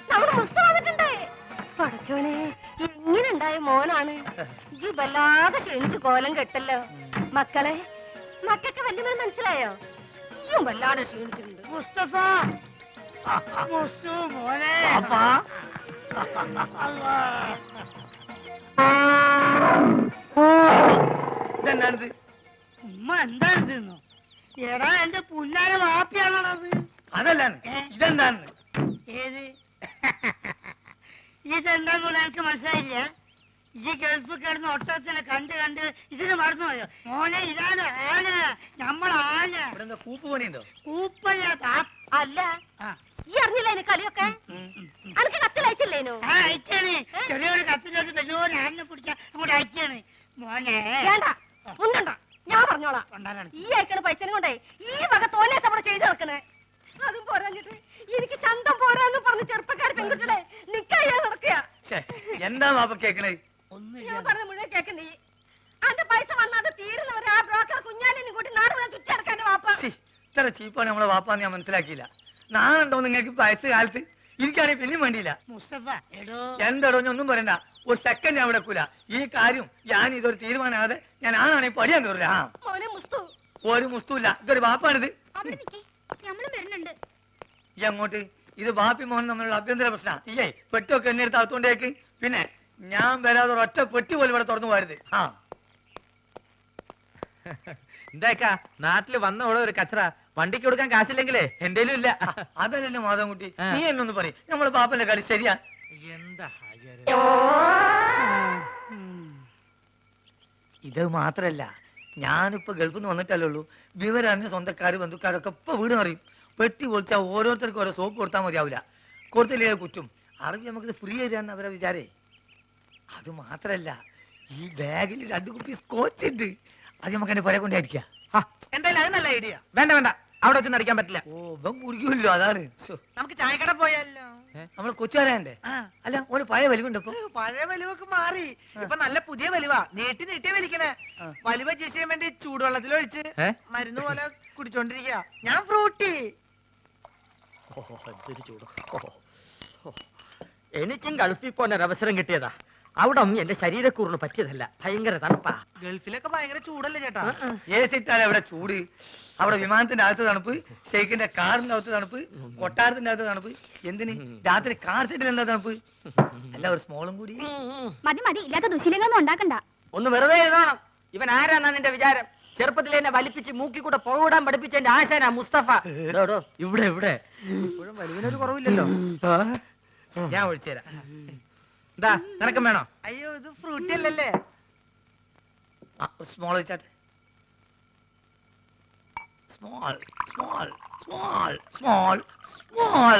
നമ്മുടെ മുസ്ത വന്നിട്ടുണ്ട്. പടച്ചോനെ, എങ്ങനെ ഉണ്ടായ മോനാണ്. ഈ വല്ലാതെ ക്ഷണിച്ച് കോലം കെട്ടല്ലോ. മക്കളെ, മക്കൾക്ക് വലിയ മനസ്സിലായോ? ഈയും വല്ലാതെ ക്ഷീണിച്ചിട്ടുണ്ട്. മുസ്തഫ മോനെ ഇതെന്താണിത്? ഉമ്മ എന്താണ് തിന്നു? എടാ എന്റെ പുല്ലാന വാപ്പിയാണത്. അതല്ലാണ്, ഇതെന്താണ്? ഏത് ഇതെന്താന്ന് എനിക്ക് മനസ്സിലായില്ല. ഈ ഗൾഫ് കിടന്ന് ഒട്ടത്തിനെ കണ്ട് കണ്ട് ഇതിന് മറന്നുപോയോ മോനെ? ഇതാണ് ആന, നമ്മളാന. ഇവിടെ കൂപ്പ് പണിയുണ്ടോ? കൂപ്പല്ല. അല്ല, ഈ അറിഞ്ഞില്ല എന്നെ കളിയൊക്കെ. അനക്ക് കത്തിലയച്ചില്ലേനോ? അയച്ചാണ്. ചെറിയൊരു കത്തിലോട്ട് വലിയൊരു ആനിനെ പിടിച്ച അങ്ങോട്ട് അയച്ചാണ് മോനെ. വേണ്ട, ഉണ്ടണ്ട, ഞാൻ പറഞ്ഞോളാം. ഈ അയക്കണ പൈസനെ കൊണ്ടേ ഈ വക തോന്നിയ നമ്മൾ ചെയ്ത് നടക്കണേ. അതും പോരാഞ്ഞിട്ട് എനിക്ക് ചന്തം പോരാന്ന് പറഞ്ഞ് ചെറുപ്പക്കാർ പെൺകുട്ടികളെ നിക്കാ നടക്കുക. എന്താ വാപ്പ കേക്കണേ? ഞാൻ പറഞ്ഞ മുഴുവൻ കേക്കണ്ടേ? അന്റെ പൈസ വന്നത് തീരുന്നവരെ ആ ബ്രോക്കർ കുഞ്ഞാലിനും കൂട്ടി നാട് മുഴുവൻ ചുറ്റി നടക്കാൻ വാപ്പ. ഇത്ര ചീപ്പാണ് നമ്മളെ വാപ്പാന്ന് ഞാൻ മനസ്സിലാക്കിയില്ല. നാളുണ്ടോ നിങ്ങൾക്ക് വയസ്സ് കാലത്ത്? എനിക്കാണെങ്കിൽ പിന്നെയും വേണ്ടിയില്ല. മുസ്തഫ എന്താടോ, ഒന്നും പറയണ്ട. ഒരു സെക്കൻഡ് ഞാൻ വിടക്കൂല. ഈ കാര്യം ഞാൻ ഇതൊരു തീരുമാനമാകാതെ ഞാൻ ആണാണെങ്കിൽ പഠിയാൻ കയറില്ല. ഒരു മുസ്തുല്ല, ഇതൊരു വാപ്പാണിത്. ഈ അങ്ങോട്ട് ഇത് ബാപ്പി മോഹൻ തമ്മിലുള്ള അഭ്യന്തര പ്രശ്നം. ഇല്ലേ പെട്ടിയൊക്കെ എന്നെടുത്ത് അകത്തോണ്ടേക്ക്. പിന്നെ ഞാൻ വരാതെ ഒറ്റ പെട്ടി പോലും ഇവിടെ തുറന്നു പോരുത്. എന്താക്കാ നാട്ടില് വന്ന ഓടെ ഒരു കച്ചറ വണ്ടിക്ക് കൊടുക്കാൻ കാശില്ലെങ്കിലേ എന്തേലും ഇല്ല. അതല്ലല്ലോ മാധവൻകുട്ടി, നീ എന്നൊന്ന് പറയും. നമ്മളെ പാപ്പന്റെ കളി ശരിയാ? എന്താ ഇത് മാത്രല്ല, ഞാനിപ്പോ ഗൾഫിൽ നിന്ന് വന്നിട്ടല്ലേ ഉള്ളൂ. വിവരറിഞ്ഞ സ്വന്തക്കാര് ബന്ധുക്കാരൊക്കെ ഇപ്പൊ വീട് അറിയും. പെട്ടി പൊളിച്ചാൽ ഓരോരുത്തർക്കും ഓരോ സോപ്പ് കൊടുത്താൽ മതിയാവില്ല. കൊടുത്തില്ലേ കുറ്റും. അറിവ് നമുക്കിത് ഫ്രീ തരാന്ന് അവരെ വിചാരേ. അത് മാത്രല്ല, ഈ ബാഗിൽ 2 കുപ്പി സ്കോച്ച് ഉണ്ട്. അത് നമുക്ക് എന്റെ പുര കൊണ്ടായിരിക്കാം. എന്തായാലും അത് നല്ല ഐഡിയ. വേണ്ട വേണ്ട, അവിടെ വെച്ച് നടിക്കാൻ പറ്റില്ല. ഓ, ഇവൻ കുടിക്കുമല്ലോ, അതാണ്. നമുക്ക് ചായക്കട പോയാലോ? നമ്മള് കൊച്ചുകാരന്റെ അല്ല, ഒരു പഴയ വലിവുണ്ട്. ഇപ്പൊ പഴയ വലിവൊക്കെ മാറി. ഇപ്പൊ നല്ല പുതിയ വലിവാ. നീട്ടി നീട്ടി വലിക്കണേ. വലിവ ചെയ്യാൻ വേണ്ടി ചൂടുവെള്ളത്തിലൊഴിച്ച് മരുന്ന് പോലെ കുടിച്ചോണ്ടിരിക്കുക. ഞാൻ ഫ്രൂട്ടി. എനിക്കും ഗൾഫിൽ പോകാൻ ഒരു അവസരം കിട്ടിയതാ. അവിടെ എന്റെ ശരീരക്കൂറിന് പറ്റിയതല്ല. ഭയങ്കര തണുപ്പാ. ഗൾഫിലൊക്കെ ഭയങ്കര ചൂടല്ലേ ചേട്ടാ? ഏസിട്ടാൽ അവിടെ ചൂട്. അവിടെ വിമാനത്തിന്റെ അകത്ത് തണുപ്പ്, ഷെയ്ഖിന്റെ കാറിന്റെ അകത്ത് തണുപ്പ്, കൊട്ടാരത്തിന്റെ അകത്ത് തണുപ്പ്. എന്തിന് രാത്രി കാർ സെറ്റിൽ എന്താ തണുപ്പ്? അല്ല, ഒരു സ്മോളും കൂടി മതി മതി, ഇല്ലാത്ത ദുശീലങ്ങളൊന്നും ഉണ്ടാക്കണ്ട. ഒന്ന് വെറുതെ എഴുതണം. ഇവൻ ആരാന്നാ നിന്റെ വിചാരം? ചെറുപ്പത്തിൽ എന്നെ വലിപ്പിച്ച് മൂക്കി കൂടെ പുകവിടാൻ പഠിപ്പിച്ച എന്റെ ആശാനാ മുസ്തഫ. ഇവിടെ ഇവിടെ വലിവിനൊരു കുറവില്ലല്ലോ. ഞാൻ ഒഴിച്ചു തരാം. എന്താ നിനക്കും വേണോ? അയ്യോ, ഇത് ഫ്രൂട്ടി അല്ലല്ലേ. സ്മോൾ വെച്ചാട്ടെ. Small small small small small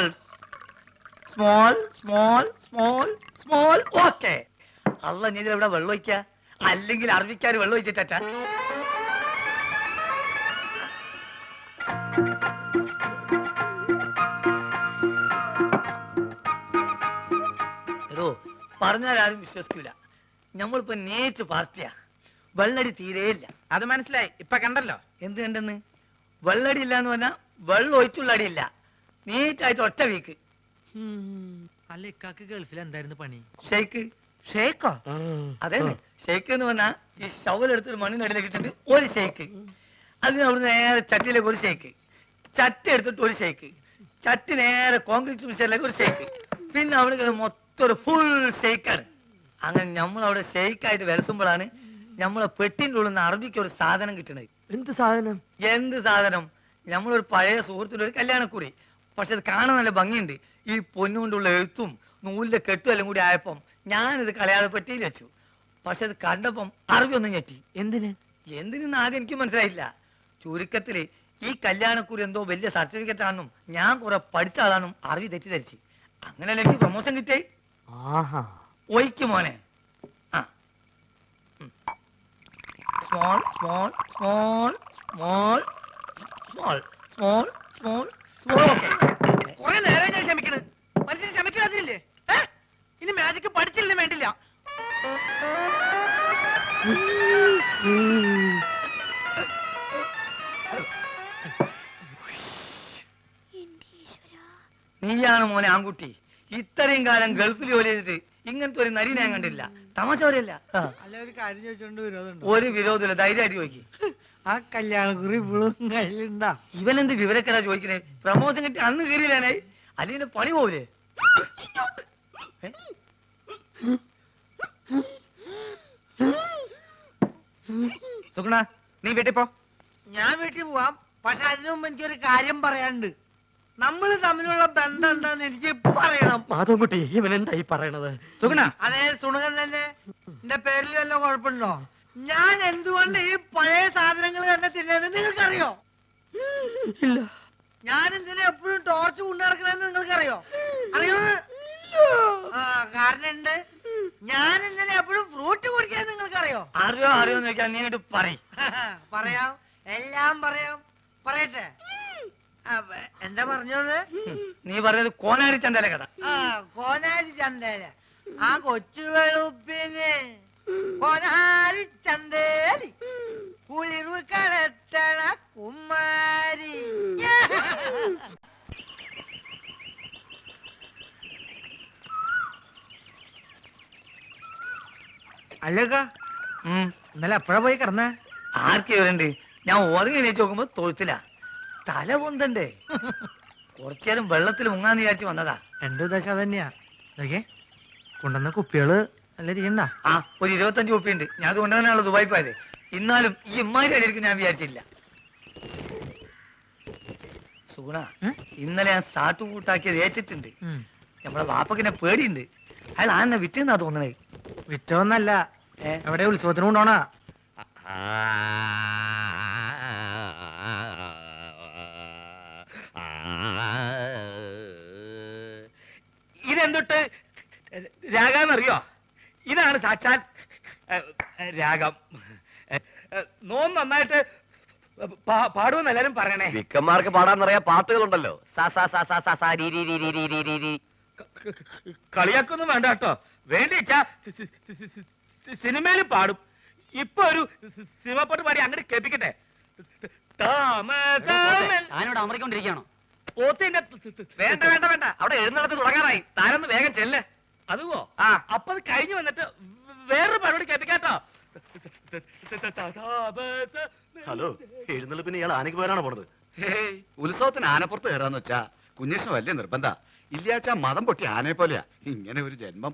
small small small small. Okay. അല്ല, നീ ഇവിടെ വെള്ളം ഒഴിക്ക, അല്ലെങ്കിൽ അറബിക്കാര് വെള്ളം ഒഴിച്ചിട്ട. പറഞ്ഞാൽ ആരും വിശ്വസിക്കൂല. നമ്മളിപ്പോ നേറ്റ് പാർട്ടിയാ. വെള്ളടി തീരെയില്ല. അത് മനസ്സിലായി. ഇപ്പൊ കണ്ടല്ലോ. എന്ത് കണ്ടെന്ന്? വെള്ളടി ഇല്ല എന്ന് പറഞ്ഞാൽ വെള്ളം ഒഴിച്ചുള്ള അടിയില്ല. നീറ്റായിട്ട് ഒറ്റ വീക്ക്. അല്ല, ഇക്കാക്ക് ഗൾഫിൽ എന്തായിരുന്നു പണി? ഷെയ്ക്ക്. ഷെയ്ക്കോ? അതെ, ഷെയ്ക്ക് എന്ന് പറഞ്ഞാൽ ഈ ഷവലെടുത്തൊരു മണ്ണിനടിയിലേക്ക് ഇട്ടിട്ട് ഒരു ഷെയ്ക്ക്. അതിന് അവിടുന്ന് നേരെ ചട്ടിയിലേക്ക് ഒരു ഷെയ്ക്ക്, ചട്ടി എടുത്തിട്ട് ഒരു ഷെയ്ക്ക്, ചട്ടി നേരെ കോൺക്രീറ്റ് മിക്സറിലേക്ക് ഒരു ഷെയ്ക്ക്, പിന്നെ അവിടെ മൊത്തം ഒരു ഫുൾ ഷെയ്ക്കാണ്. അങ്ങനെ നമ്മളവിടെ ഷെയ്ക്കായിട്ട് വിലസുമ്പോഴാണ് നമ്മളെ പെട്ടിൻ്റെ ഉള്ളിൽ നിന്ന് അറബിക്ക് ഒരു സാധനം കിട്ടണത്. എന്ത് സാധനം? എന്ത് സാധനം? നമ്മളൊരു പഴയ സുഹൃത്തിന്റെ ഒരു കല്യാണക്കുറി. പക്ഷെ അത് കാണാൻ നല്ല ഭംഗിയുണ്ട്. ഈ പൊന്നുകൊണ്ടുള്ള എഴുത്തും നൂലിന്റെ കെട്ടും എല്ലാം കൂടി ആയപ്പം ഞാനിത് കളയാതെ പെട്ടിയിൽ വെച്ചു. പക്ഷെ അത് കണ്ടപ്പം അറബി ഒന്നും ഞെട്ടി. എന്തിനെന്ന് ആദ്യം എനിക്ക് മനസ്സിലായില്ല. ചുരുക്കത്തില് ഈ കല്യാണക്കുറി എന്തോ വലിയ സർട്ടിഫിക്കറ്റ് ആണെന്നും ഞാൻ കുറെ പഠിച്ച ആളാണെന്നും അറബി തെറ്റിദ്ധരിച്ച്. അങ്ങനെയല്ല എനിക്ക് പ്രൊമോഷൻ കിട്ടേ. ഒയ്ക്ക് മോനെ. Small small small small small small small small. കുറെ നേരം ഞാൻ ക്ഷമിക്കണ്. മനുഷ്യന് ക്ഷമിക്കാതില്ലേ? ഇനി മാജിക്ക് പഠിച്ചില്ലേ വേണ്ടില്ല. നീയാണ് മോനെ ആൺകുട്ടി. ഇത്രയും കാലം ഗൾഫിൽ ജോലി ചെയ്തിട്ട് ഇങ്ങനത്തെ ഒരു നരി ഞാൻ കണ്ടില്ല. തമാശ പറയല്ല. അല്ല ഒരു കാര്യം ചോദിച്ചോണ്ട് വിരോധമുണ്ടോ? ഒരു വിരോധമില്ല, ധൈര്യമായിട്ട് ചോദിക്കും. ആ കല്യാണക്കുറി ഇപ്പോഴും കയ്യിലുണ്ടാ? ഇവനെന്ത് വിവരക്കടാ ചോദിക്കണേ? പ്രമോഷൻ കിട്ടി അന്ന് കയറിയില്ലാനേ, അല്ലെങ്കിൽ പണി പോവില്ലേ? ഏ? സുഗുണ, നീ വീട്ടിൽ പോ. ഞാൻ വീട്ടിൽ പോവാം. പക്ഷെ അതിനു മുമ്പ് എനിക്കൊരു കാര്യം പറയാനുണ്ട്. നമ്മൾ തമ്മിലുള്ള ബന്ധം എന്താന്ന് എനിക്ക് പറയണം. മാധവൻകുട്ടി, ഇവൻ എന്തായി പറയണത്? സുഗുണ, അതെ, സുണകൻ തന്നെ. എന്റെ പേരിൽ വല്ല കുഴപ്പമുണ്ടോ? ഞാൻ എന്തുകൊണ്ട് ഈ പഴയ സാധനങ്ങൾ തന്നെ തിന്നുന്നത് നിങ്ങൾക്കറിയോ? ഇല്ല. ഞാൻ എന്തിനാ എപ്പോഴും ടോർച്ച് കൊണ്ടു നടക്കണെന്ന് നിങ്ങൾക്കറിയോ? അറിയോ? ആ, കാരണം ഉണ്ട്. ഞാൻ എന്തിനാ എപ്പോഴും ഫ്രൂട്ട് കുടിക്കാൻ നിങ്ങൾക്കറിയോ? അറിയോ അറിയോന്ന് ചോദിക്കാൻ നീ അങ്ങോട്ട് പറയും. പറയാം, എല്ലാം പറയാം. പറയട്ടെ? എന്താ പറഞ്ഞത്? നീ പറഞ്ഞത് കോനാരി ചന്തല കഥ. ആ, കോനാരി ചന്തേല. ആ കൊച്ചു വെളുപ്പിന് കോനാരി ചന്തേലി കുളിർവ് കടത്തണ കുമാരി. അല്ലക്ക, ഇന്നലെ എപ്പോഴാ പോയി കിടന്നേ? ആർക്ക് ഇവരുണ്ട്? ഞാൻ ഉറങ്ങി എണീച്ച് നോക്കുമ്പോ തൊഴുത്തില്ല. തല പൊന്തണ്ടേ? കുറച്ചേരം വെള്ളത്തിൽ മുങ്ങാന്ന് വിചാരിച്ച് വന്നതാ. എന്റെ ഉദ്ദേശം അത് തന്നെയാ. നോക്കിയേ, കൊണ്ടുവന്ന കുപ്പികള് നല്ല ഇരിക്കണ്ട. ആ, ഒരു 25 കുപ്പിയുണ്ട്. ഞാൻ അത് കൊണ്ടുവന്നാണല്ലോ ദുബായി പോയത്. എന്നാലും ഈ ഇമ്മാരി അടിയിരിക്കും ഞാൻ വിചാരിച്ചില്ല. സുഗുണ, ഇന്നലെ ഞാൻ സാട്ടും കൂട്ടാക്കിയത് ഏറ്റിട്ടുണ്ട്. നമ്മളെ വാപ്പക്കിനെ പേടിയുണ്ട്. അയാൾ ആന്നെ വിറ്റെന്നാ തോന്നണേ. വിറ്റോന്നല്ല, എവിടെ ഉത്സവത്തിന് കൊണ്ടോണാ. ഇതെന്തൊട്ട് രാഗാന്നറിയോ? ഇതാണ് സാക്ഷാൽ രാഗം. നോം നന്നായിട്ട് പാടുമെന്ന് എല്ലാരും പറയണേ. വിക്കന്മാർക്ക് പാടാന്നറിയാ പാട്ടുകളുണ്ടല്ലോ. കളിയാക്കൊന്നും വേണ്ട കേട്ടോ. വേണ്ടിച്ചാ സിനിമയിൽ പാടും. ഇപ്പൊ ഒരു സിനിമപ്പാട്ട് പാടി അങ്ങോട്ട് കേൾപ്പിക്കട്ടെ. ഞാനിവിടെ അമറിക്കൊണ്ടിരിക്കുകയാണോ? പോത്തിന്റെ വേണ്ട വേണ്ട വേണ്ട, അവിടെ എഴുന്നള്ളത്ത് തുടങ്ങാറായി. താനൊന്ന് വേഗം ചെല്ല്. അതുവോ? ആ, അപ്പൊ അത് കഴിഞ്ഞു വന്നിട്ട് വേറൊരു പരിപാടി കേൾപ്പിക്കാട്ടോ. ഹലോ, എഴുന്നള്ളിപ്പിന് ഇയാൾ ആനയ്ക്ക് പോയാലാണ് പോണത്. ഉത്സവത്തിന് ആനപ്പുറത്ത് കയറാന്ന് വെച്ചാ കുഞ്ഞേഷന് വലിയ നിർബന്ധ. ഇല്ലാച്ചാ മതം പൊട്ടി ആനയെ പോലെയാ. ഇങ്ങനെ ഒരു ജന്മം